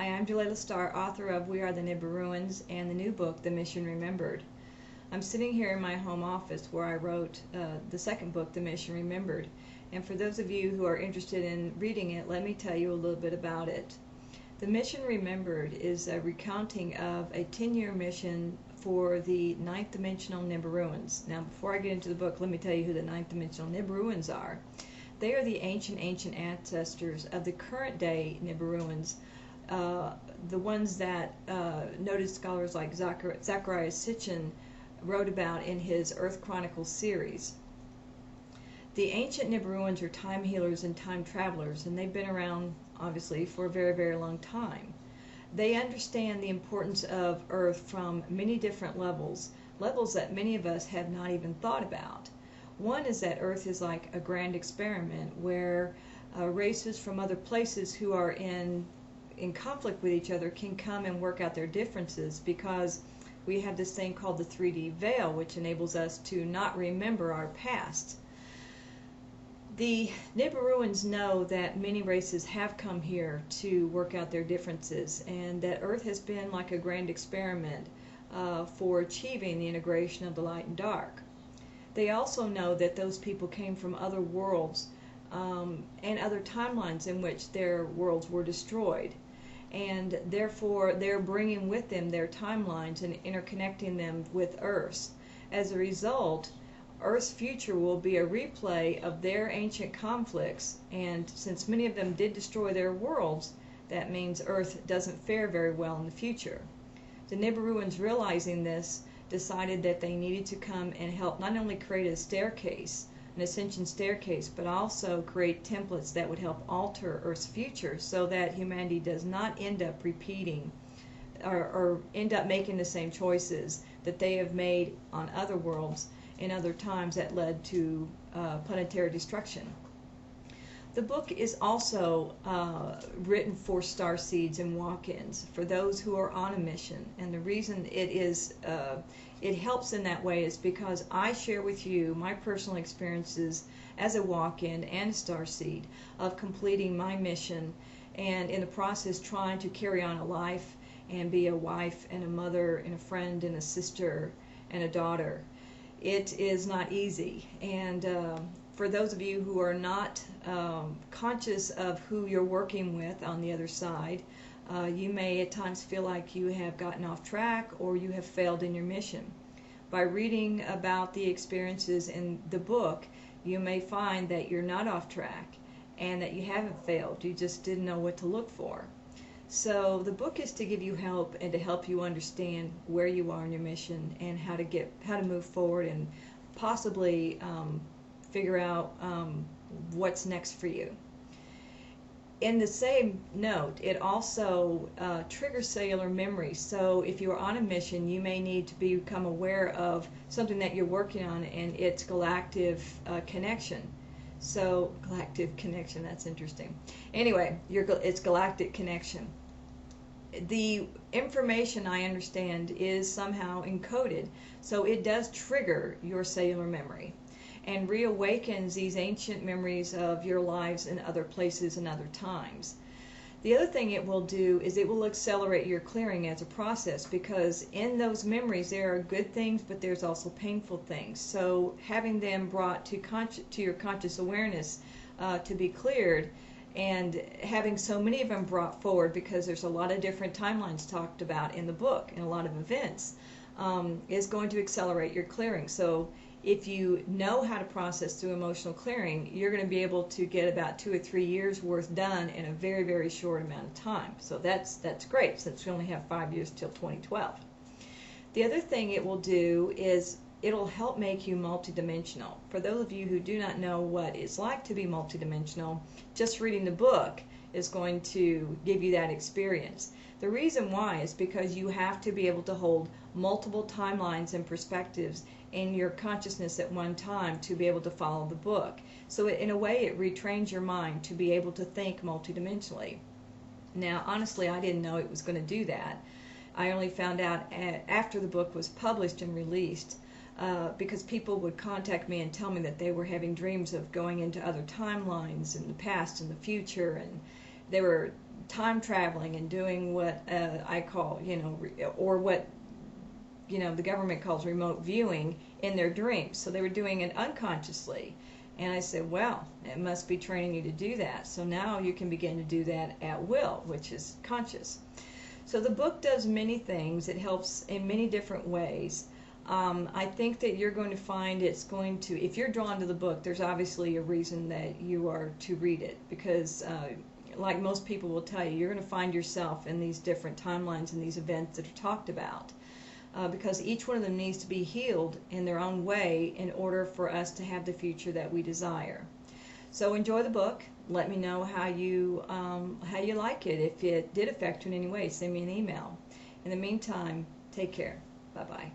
Hi, I'm Jelaila Starr, author of We Are the Nibiruans and the new book, The Mission Remembered. I'm sitting here in my home office where I wrote the second book, The Mission Remembered. And for those of you who are interested in reading it, let me tell you a little bit about it. The Mission Remembered is a recounting of a 10-year mission for the ninth dimensional Nibiruans. Now, before I get into the book, let me tell you who the ninth dimensional Nibiruans are. They are the ancient ancestors of the current day Nibiruans, the ones that noted scholars like Zecharia Sitchin wrote about in his Earth Chronicles series. The ancient Nibiruans are time healers and time travelers, and they've been around, obviously, for a very, very long time. They understand the importance of Earth from many different levels that many of us have not even thought about. One is that Earth is like a grand experiment where races from other places who are in conflict with each other can come and work out their differences, because we have this thing called the 3D veil, which enables us to not remember our past. The Nibiruans know that many races have come here to work out their differences, and that Earth has been like a grand experiment for achieving the integration of the light and dark. They also know that those people came from other worlds and other timelines in which their worlds were destroyed. And therefore they're bringing with them their timelines and interconnecting them with Earth's. As a result, Earth's future will be a replay of their ancient conflicts, and since many of them did destroy their worlds, that means Earth doesn't fare very well in the future. The Nibiruans, realizing this, decided that they needed to come and help not only create a staircase, an ascension staircase, but also create templates that would help alter Earth's future so that humanity does not end up repeating or end up making the same choices that they have made on other worlds in other times that led to planetary destruction. The book is also written for star seeds and walk-ins, for those who are on a mission. And the reason it helps in that way is because I share with you my personal experiences as a walk-in and a star seed of completing my mission, and in the process trying to carry on a life and be a wife and a mother and a friend and a sister and a daughter. It is not easy, and for those of you who are not conscious of who you're working with on the other side, you may at times feel like you have gotten off track or you have failed in your mission. By reading about the experiences in the book, you may find that you're not off track and that you haven't failed. You just didn't know what to look for. So the book is to give you help and to help you understand where you are in your mission and how to move forward and possibly figure out what's next for you. In the same note, it also triggers cellular memory. So if you're on a mission, you may need to become aware of something that you're working on and its galactic connection. So galactic connection, that's interesting. Anyway, it's galactic connection. The information, I understand, is somehow encoded, so it does trigger your cellular memory and reawakens these ancient memories of your lives in other places and other times. The other thing it will do is it will accelerate your clearing as a process, because in those memories there are good things, but there's also painful things. So having them brought to your conscious awareness to be cleared, and having so many of them brought forward, because there's a lot of different timelines talked about in the book and a lot of events, is going to accelerate your clearing. So if you know how to process through emotional clearing, you're going to be able to get about 2 or 3 years worth done in a very, very short amount of time. So that's great, since we only have 5 years till 2012. The other thing it will do is it'll help make you multidimensional. For those of you who do not know what it's like to be multidimensional, just reading the book is going to give you that experience. The reason why is because you have to be able to hold multiple timelines and perspectives in your consciousness at one time to be able to follow the book. So in a way it retrains your mind to be able to think multidimensionally. Now honestly, I didn't know it was going to do that. I only found out after the book was published and released, because people would contact me and tell me that they were having dreams of going into other timelines in the past and the future, they were time traveling and doing what I call, or what the government calls remote viewing in their dreams. So they were doing it unconsciously. And I said, well, it must be training you to do that. So now you can begin to do that at will, which is conscious. So the book does many things. It helps in many different ways. I think that you're going to find it's going to, if you're drawn to the book, there's obviously a reason that you are to read it, because like most people will tell you, you're going to find yourself in these different timelines and these events that are talked about. Because each one of them needs to be healed in their own way in order for us to have the future that we desire. So enjoy the book. Let me know how you like it. If it did affect you in any way, send me an email. In the meantime, take care. Bye-bye.